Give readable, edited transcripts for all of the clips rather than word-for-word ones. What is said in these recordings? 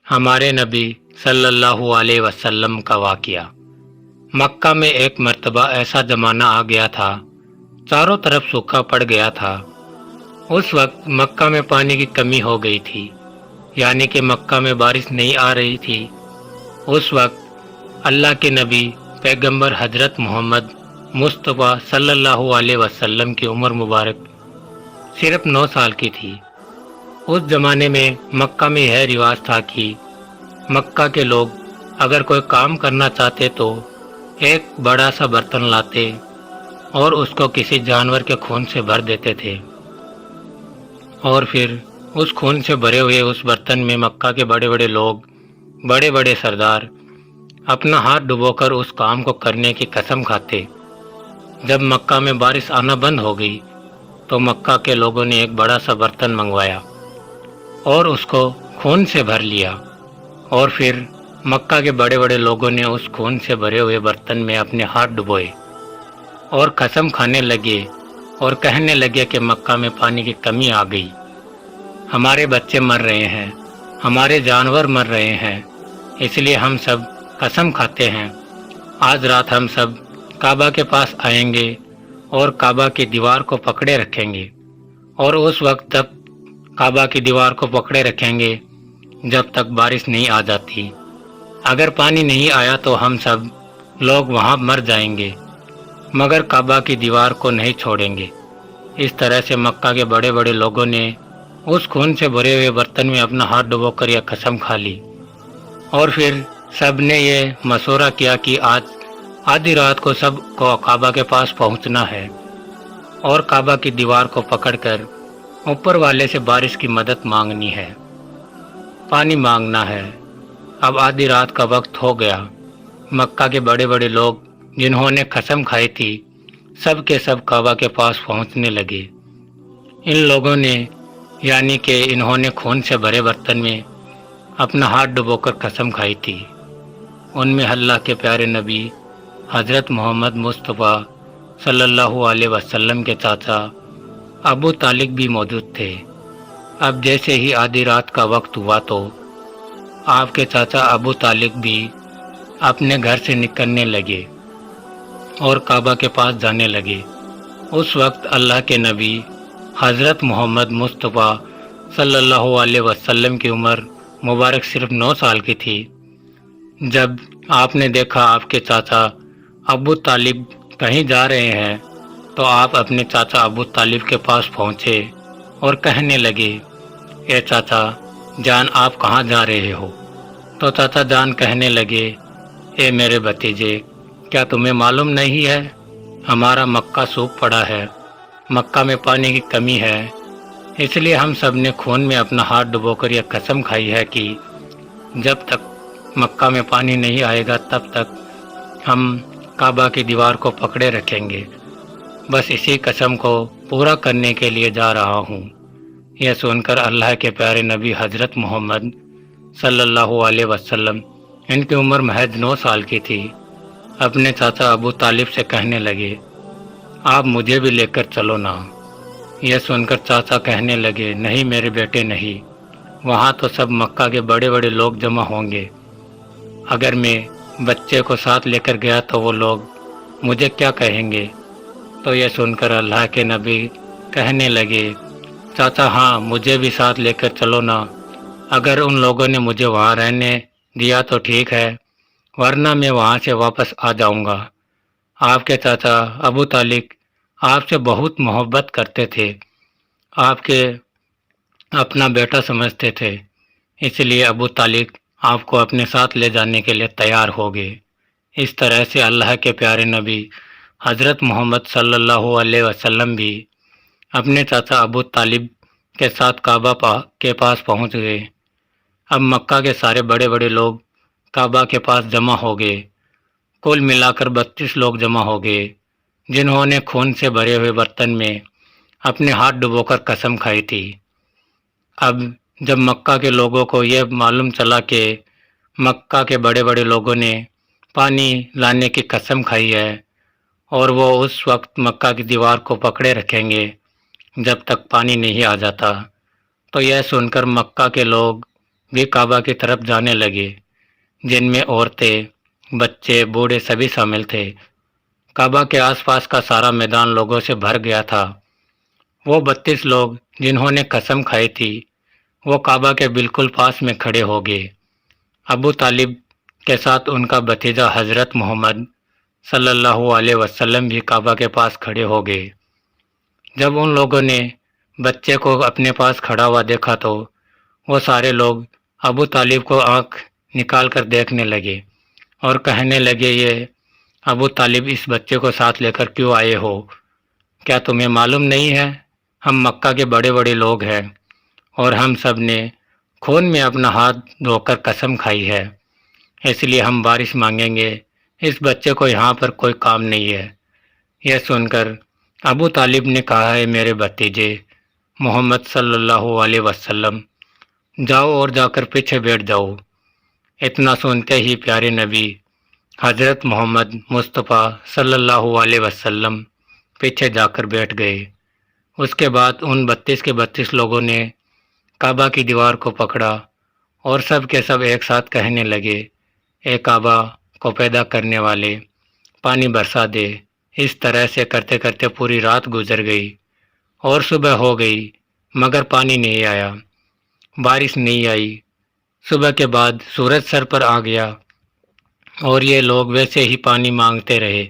ہمارے نبی صلی اللہ علیہ وسلم کا واقعہ۔ مکہ میں ایک مرتبہ ایسا زمانہ آ گیا تھا، چاروں طرف سوکھا پڑ گیا تھا۔ اس وقت مکہ میں پانی کی کمی ہو گئی تھی، یعنی کہ مکہ میں بارش نہیں آ رہی تھی۔ اس وقت اللہ کے نبی پیغمبر حضرت محمد مصطفیٰ صلی اللہ علیہ وسلم کی عمر مبارک صرف 9 سال کی تھی۔ اس زمانے میں مکہ میں یہ رواج تھا کہ مکہ کے لوگ اگر کوئی کام کرنا چاہتے تو ایک بڑا سا برتن لاتے اور اس کو کسی جانور کے خون سے بھر دیتے تھے، اور پھر اس خون سے بھرے ہوئے اس برتن میں مکہ کے بڑے بڑے لوگ، بڑے بڑے سردار اپنا ہاتھ ڈبو کر اس کام کو کرنے کی قسم کھاتے۔ جب مکہ میں بارش آنا بند ہو گئی تو مکہ کے لوگوں نے ایک بڑا سا برتن منگوایا اور اس کو خون سے بھر لیا، اور پھر مکہ کے بڑے بڑے لوگوں نے اس خون سے بھرے ہوئے برتن میں اپنے ہاتھ ڈبوئے اور قسم کھانے لگے اور کہنے لگے کہ مکہ میں پانی کی کمی آ گئی، ہمارے بچے مر رہے ہیں، ہمارے جانور مر رہے ہیں، اس لیے ہم سب قسم کھاتے ہیں آج رات ہم سب کعبہ کے پاس آئیں گے اور کعبہ کی دیوار کو پکڑے رکھیں گے، اور اس وقت تک کعبہ کی دیوار کو پکڑے رکھیں گے جب تک بارش نہیں آ جاتی۔ اگر پانی نہیں آیا تو ہم سب لوگ وہاں مر جائیں گے، مگر کعبہ کی دیوار کو نہیں چھوڑیں گے۔ اس طرح سے مکہ کے بڑے بڑے لوگوں نے اس خون سے بھرے ہوئے برتن میں اپنا ہاتھ ڈبو کر یہ قسم کھا لی، اور پھر سب نے یہ مشورہ کیا کہ آج آدھی رات کو سب کو کعبہ کے پاس پہنچنا ہے اور کعبہ کی دیوار کو پکڑ کر اوپر والے سے بارش کی مدد مانگنی ہے، پانی مانگنا ہے۔ اب آدھی رات کا وقت ہو گیا۔ مکہ کے بڑے بڑے لوگ جنہوں نے قسم کھائی تھی سب کے سب کعبہ کے پاس پہنچنے لگے۔ ان لوگوں نے، یعنی کہ انہوں نے خون سے بھرے برتن میں اپنا ہاتھ ڈبو کر قسم کھائی تھی۔ ان میں اللہ کے پیارے نبی حضرت محمد مصطفیٰ صلی اللہ علیہ وسلم کے چاچا ابو طالب بھی موجود تھے۔ اب جیسے ہی آدھی رات کا وقت ہوا تو آپ کے چاچا ابو طالب بھی اپنے گھر سے نکلنے لگے اور کعبہ کے پاس جانے لگے۔ اس وقت اللہ کے نبی حضرت محمد مصطفیٰ صلی اللہ علیہ وسلم کی عمر مبارک صرف 9 سال کی تھی۔ جب آپ نے دیکھا آپ کے چاچا ابو طالب کہیں جا رہے ہیں تو آپ اپنے چاچا ابو طالب کے پاس پہنچے اور کہنے لگے، اے چاچا جان آپ کہاں جا رہے ہو؟ تو چاچا جان کہنے لگے، اے میرے بھتیجے، کیا تمہیں معلوم نہیں ہے ہمارا مکہ سوکھ پڑا ہے، مکہ میں پانی کی کمی ہے، اس لیے ہم سب نے خون میں اپنا ہاتھ ڈبو کر یہ قسم کھائی ہے کہ جب تک مکہ میں پانی نہیں آئے گا تب تک ہم کعبہ کی دیوار کو پکڑے رکھیں گے، بس اسی قسم کو پورا کرنے کے لیے جا رہا ہوں۔ یہ سن کر اللہ کے پیارے نبی حضرت محمد صلی اللہ علیہ وسلم، ان کی عمر محض 9 سال کی تھی، اپنے چاچا ابو طالب سے کہنے لگے، آپ مجھے بھی لے کر چلو نا۔ یہ سن کر چاچا کہنے لگے، نہیں میرے بیٹے نہیں، وہاں تو سب مکہ کے بڑے بڑے لوگ جمع ہوں گے، اگر میں بچے کو ساتھ لے کر گیا تو وہ لوگ مجھے کیا کہیں گے؟ تو یہ سن کر اللہ کے نبی کہنے لگے، چاچا ہاں مجھے بھی ساتھ لے کر چلو نا، اگر ان لوگوں نے مجھے وہاں رہنے دیا تو ٹھیک ہے، ورنہ میں وہاں سے واپس آ جاؤں گا۔ آپ کے چاچا ابو طالب آپ سے بہت محبت کرتے تھے، آپ کے اپنا بیٹا سمجھتے تھے، اس لیے ابو طالب آپ کو اپنے ساتھ لے جانے کے لیے تیار ہو گئے۔ اس طرح سے اللہ کے پیارے نبی حضرت محمد صلی اللہ علیہ وسلم بھی اپنے چاچا ابو طالب کے ساتھ کعبہ کے پاس پہنچ گئے۔ اب مکہ کے سارے بڑے بڑے لوگ کعبہ کے پاس جمع ہو گئے، کل ملا کر 32 لوگ جمع ہو گئے، جنہوں نے خون سے بھرے ہوئے برتن میں اپنے ہاتھ ڈبو کر قسم کھائی تھی۔ اب جب مکہ کے لوگوں کو یہ معلوم چلا کہ مکہ کے بڑے بڑے لوگوں نے پانی لانے کی قسم کھائی ہے اور وہ اس وقت مکہ کی دیوار کو پکڑے رکھیں گے جب تک پانی نہیں آ جاتا، تو یہ سن کر مکہ کے لوگ بھی کعبہ کی طرف جانے لگے، جن میں عورتیں، بچے، بوڑھے سبھی شامل تھے۔ کعبہ کے آس پاس کا سارا میدان لوگوں سے بھر گیا تھا۔ وہ 32 لوگ جنہوں نے قسم کھائی تھی وہ کعبہ کے بالکل پاس میں کھڑے ہو گئے۔ ابو طالب کے ساتھ ان کا بھتیجا حضرت محمد صلی اللہ علیہ وسلم بھی کعبہ کے پاس کھڑے ہو گئے۔ جب ان لوگوں نے بچے کو اپنے پاس کھڑا ہوا دیکھا تو وہ سارے لوگ ابو طالب کو آنکھ نکال کر دیکھنے لگے اور کہنے لگے، یہ ابو طالب اس بچے کو ساتھ لے کر کیوں آئے ہو؟ کیا تمہیں معلوم نہیں ہے ہم مکہ کے بڑے بڑے لوگ ہیں اور ہم سب نے خون میں اپنا ہاتھ دھو کر قسم کھائی ہے، اس لیے ہم بارش مانگیں گے، اس بچے کو یہاں پر کوئی کام نہیں ہے۔ یہ سن کر ابو طالب نے کہا، ہے میرے بھتیجے محمد صلی اللہ علیہ وسلم، جاؤ اور جا کر پیچھے بیٹھ جاؤ۔ اتنا سنتے ہی پیارے نبی حضرت محمد مصطفیٰ صلی اللہ علیہ وسلم پیچھے جا کر بیٹھ گئے۔ اس کے بعد ان 32 کے 32 لوگوں نے کعبہ کی دیوار کو پکڑا اور سب کے سب ایک ساتھ کہنے لگے، اے کعبہ کو پیدا کرنے والے، پانی برسا دے۔ اس طرح سے کرتے کرتے پوری رات گزر گئی اور صبح ہو گئی مگر پانی نہیں آیا، بارش نہیں آئی۔ صبح کے بعد سورج سر پر آ گیا اور یہ لوگ ویسے ہی پانی مانگتے رہے،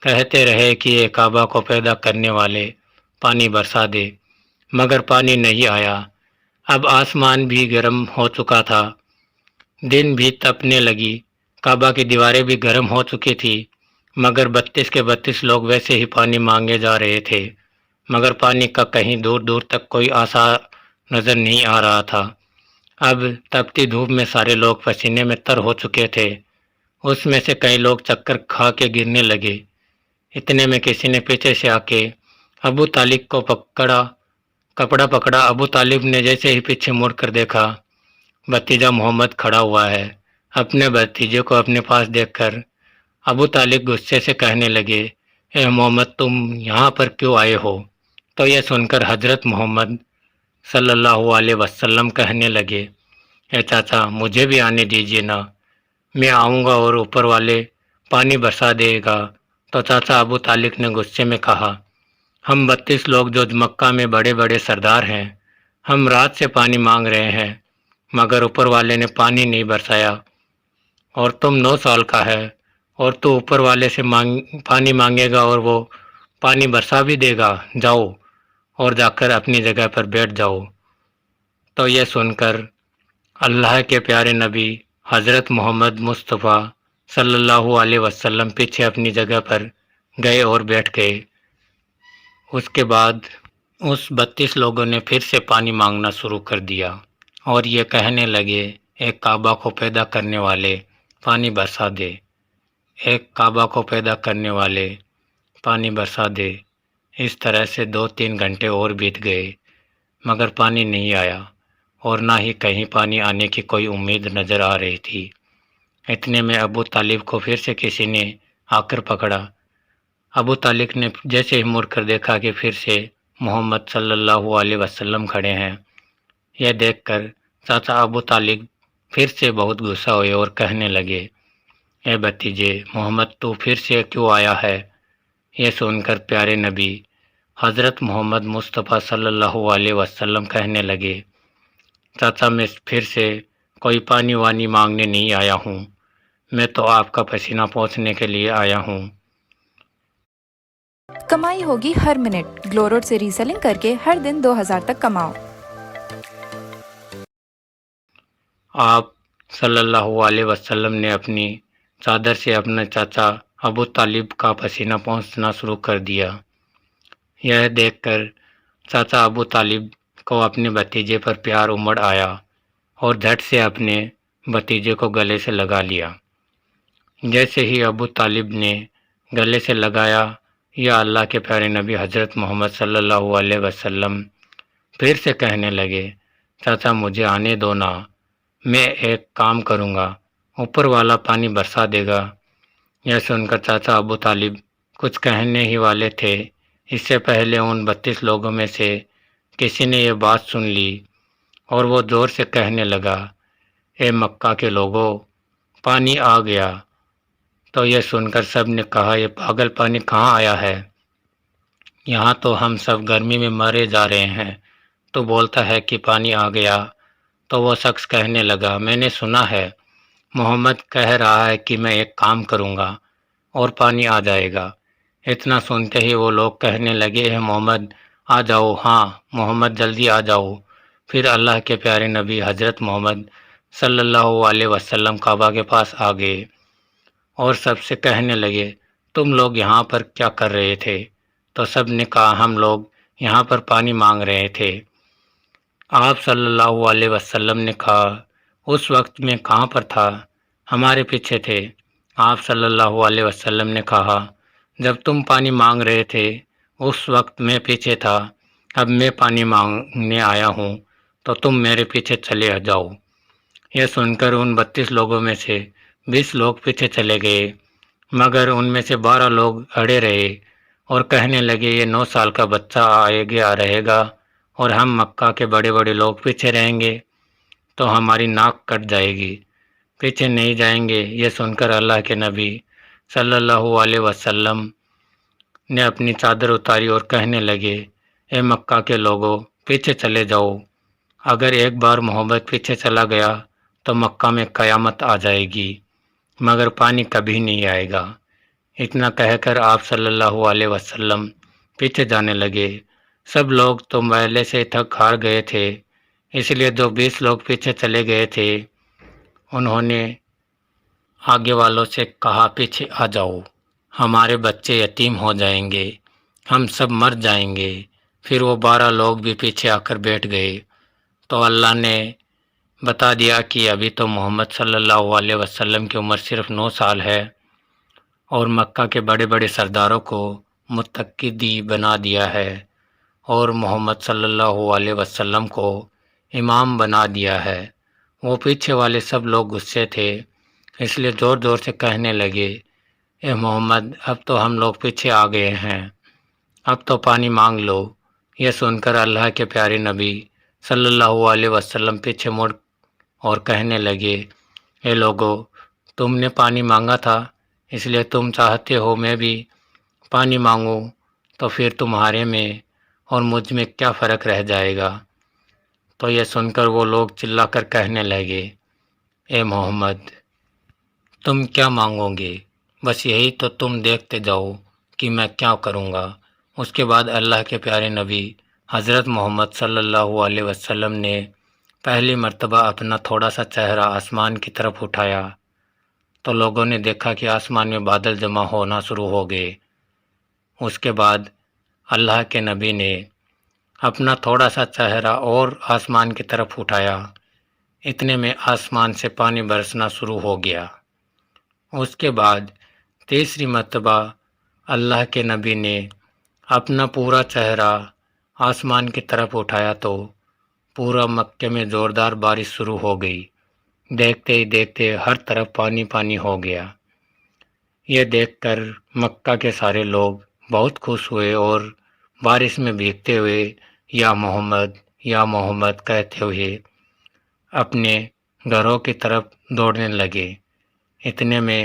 کہتے رہے کہ یہ کعبہ کو پیدا کرنے والے پانی برسا دے، مگر پانی نہیں آیا۔ اب آسمان بھی گرم ہو چکا تھا، دن بھی تپنے لگی، کعبہ کی دیواریں بھی گرم ہو چکی تھی، مگر 32 کے 32 لوگ ویسے ہی پانی مانگے جا رہے تھے، مگر پانی کا کہیں دور دور تک کوئی آثار نظر نہیں آ رہا تھا۔ اب تپتی دھوپ میں سارے لوگ پسینے میں تر ہو چکے تھے، اس میں سے کئی لوگ چکر کھا کے گرنے لگے۔ اتنے میں کسی نے پیچھے سے آ کے ابو طالب کو کپڑا پکڑا۔ ابو طالب نے جیسے ہی پیچھے مڑ کر دیکھا، بھتیجا محمد کھڑا ہوا ہے۔ اپنے بھتیجے کو اپنے پاس دیکھ کر ابو طالب غصے سے کہنے لگے، اے محمد تم یہاں پر کیوں آئے ہو؟ تو یہ سن کر حضرت محمد صلی اللہ علیہ وسلم کہنے لگے، اے چاچا مجھے بھی آنے دیجیے نا، میں آؤں گا اور اوپر والے پانی برسا دے گا۔ تو چاچا ابو طالب نے غصے میں کہا، ہم 32 لوگ جو مکہ میں بڑے بڑے سردار ہیں، ہم رات سے پانی مانگ رہے ہیں مگر اوپر والے نے پانی نہیں برسایا، اور تم 9 سال کا ہے اور تو اوپر والے سے پانی مانگے گا اور وہ پانی برسا بھی دے گا، جاؤ اور جا کر اپنی جگہ پر بیٹھ جاؤ۔ تو یہ سن کر اللہ کے پیارے نبی حضرت محمد مصطفیٰ صلی اللہ علیہ وسلم پیچھے اپنی جگہ پر گئے اور بیٹھ گئے۔ اس کے بعد اس 32 لوگوں نے پھر سے پانی مانگنا شروع کر دیا اور یہ کہنے لگے، ایک کعبہ کو پیدا کرنے والے پانی برسا دے، ایک کعبہ کو پیدا کرنے والے پانی برسا دے۔ اس طرح سے 2-3 گھنٹے اور بیت گئے مگر پانی نہیں آیا اور نہ ہی کہیں پانی آنے کی کوئی امید نظر آ رہی تھی۔ اتنے میں ابو طالب کو پھر سے کسی نے آ کر پکڑا۔ ابو طالب نے جیسے ہی مڑ کر دیکھا کہ پھر سے محمد صلی اللہ علیہ وسلم کھڑے ہیں، یہ دیکھ کر چاچا ابو طالب پھر سے بہت غصہ ہوئے اور کہنے لگے، اے بھتیجے محمد تو پھر سے کیوں آیا ہے؟ یہ سن کر پیارے نبی حضرت محمد مصطفیٰ صلی اللہ علیہ وسلم کہنے لگے، چاچا میں پھر سے کوئی پانی وانی مانگنے نہیں آیا ہوں، میں تو آپ کا پسینہ پوچھنے کے لیے آیا ہوں۔ کمائی ہوگی ہر منٹ۔ گلو روڈ سے ریسیلنگ کر کے ہر دن 2000 تک کماؤ۔ آپ صلی اللہ علیہ وسلم نے اپنی چادر سے اپنے چاچا ابو طالب کا پسینہ پوچھنا شروع کر دیا۔ یہ دیکھ کر چاچا ابو طالب کو اپنے بھتیجے پر پیار امڑ آیا اور جھٹ سے اپنے بھتیجے کو گلے سے لگا لیا۔ جیسے ہی ابو طالب نے گلے سے لگایا، یا اللہ کے پیارے نبی حضرت محمد صلی اللہ علیہ وسلم پھر سے کہنے لگے، چاچا مجھے آنے دو نا، میں ایک کام کروں گا، اوپر والا پانی برسا دے گا۔ یہ سن کر چاچا ابو طالب کچھ کہنے ہی والے تھے، اس سے پہلے ان 32 لوگوں میں سے کسی نے یہ بات سن لی اور وہ زور سے کہنے لگا، اے مکہ کے لوگوں، پانی آ گیا۔ تو یہ سن کر سب نے کہا، یہ پاگل پانی کہاں آیا ہے؟ یہاں تو ہم سب گرمی میں مرے جا رہے ہیں، تو بولتا ہے کہ پانی آ گیا۔ تو وہ شخص کہنے لگا، میں نے سنا ہے محمد کہہ رہا ہے کہ میں ایک کام کروں گا اور پانی آ جائے گا۔ اتنا سنتے ہی وہ لوگ کہنے لگے، اے محمد آ جاؤ، ہاں محمد جلدی آ جاؤ۔ پھر اللہ کے پیارے نبی حضرت محمد صلی اللہ علیہ وسلم کعبہ کے پاس آ گئے اور سب سے کہنے لگے، تم لوگ یہاں پر کیا کر رہے تھے؟ تو سب نے کہا، ہم لوگ یہاں پر پانی مانگ رہے تھے۔ آپ صلی اللہ علیہ وسلم نے کہا، اس وقت میں کہاں پر تھا؟ ہمارے پیچھے تھے۔ آپ صلی اللہ علیہ وسلم نے کہا، جب تم پانی مانگ رہے تھے اس وقت میں پیچھے تھا، اب میں پانی مانگنے آیا ہوں تو تم میرے پیچھے چلے جاؤ۔ یہ سن کر ان 32 لوگوں میں سے 20 لوگ پیچھے چلے گئے، مگر ان میں سے 12 لوگ اڑے رہے اور کہنے لگے، یہ 9 سال کا بچہ آگے رہے گا اور ہم مکہ کے بڑے بڑے لوگ پیچھے رہیں گے تو ہماری ناک کٹ جائے گی، پیچھے نہیں جائیں گے۔ یہ سن کر اللہ کے نبی صلی اللہ علیہ وسلم نے اپنی چادر اتاری اور کہنے لگے، اے مکہ کے لوگوں، پیچھے چلے جاؤ۔ اگر ایک بار محمد پیچھے چلا گیا تو مکہ میں قیامت آ جائے گی، مگر پانی کبھی نہیں آئے گا۔ اتنا کہہ کر آپ صلی اللہ علیہ وسلم پیچھے جانے لگے۔ سب لوگ تو پہلے سے تھک ہار گئے تھے، اس لیے جو 20 لوگ پیچھے چلے گئے تھے انہوں نے آگے والوں سے کہا، پیچھے آ جاؤ، ہمارے بچے یتیم ہو جائیں گے، ہم سب مر جائیں گے۔ پھر وہ 12 لوگ بھی پیچھے آ کر بیٹھ گئے۔ تو اللہ نے بتا دیا کہ ابھی تو محمد صلی اللہ علیہ وسلم کی عمر صرف 9 سال ہے اور مکہ کے بڑے بڑے سرداروں کو متقی بنا دیا ہے اور محمد صلی اللہ علیہ وسلم کو امام بنا دیا ہے۔ وہ پیچھے والے سب لوگ غصے تھے، اس لیے زور زور سے کہنے لگے، اے محمد اب تو ہم لوگ پیچھے آ گئے ہیں، اب تو پانی مانگ لو۔ یہ سن کر اللہ کے پیارے نبی صلی اللہ علیہ وسلم پیچھے مڑ اور کہنے لگے، اے لوگو، تم نے پانی مانگا تھا، اس لیے تم چاہتے ہو میں بھی پانی مانگوں، تو پھر تمہارے میں اور مجھ میں کیا فرق رہ جائے گا؟ تو یہ سن کر وہ لوگ چلا کر کہنے لگے، اے محمد تم کیا مانگو گے؟ بس یہی تو تم دیکھتے جاؤ کہ میں کیا کروں گا۔ اس کے بعد اللہ کے پیارے نبی حضرت محمد صلی اللہ علیہ وسلم نے پہلی مرتبہ اپنا تھوڑا سا چہرہ آسمان کی طرف اٹھایا تو لوگوں نے دیکھا کہ آسمان میں بادل جمع ہونا شروع ہو گئے۔ اس کے بعد اللہ کے نبی نے اپنا تھوڑا سا چہرہ اور آسمان کی طرف اٹھایا، اتنے میں آسمان سے پانی برسنا شروع ہو گیا۔ اس کے بعد تیسری مرتبہ اللہ کے نبی نے اپنا پورا چہرہ آسمان کی طرف اٹھایا تو پورا مکے میں زوردار بارش شروع ہو گئی، دیکھتے ہی دیکھتے ہر طرف پانی پانی ہو گیا۔ یہ دیکھ کر مکہ کے سارے لوگ بہت خوش ہوئے اور بارش میں بھیگتے ہوئے یا محمد کہتے ہوئے اپنے گھروں کی طرف دوڑنے لگے۔ اتنے میں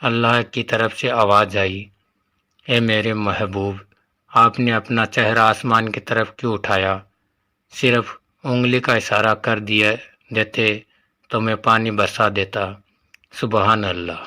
اللہ کی طرف سے آواز آئی، اے میرے محبوب، آپ نے اپنا چہرہ آسمان کی طرف کیوں اٹھایا؟ صرف انگلی کا اشارہ کر دیتے تو میں پانی برسا دیتا۔ سبحان اللہ۔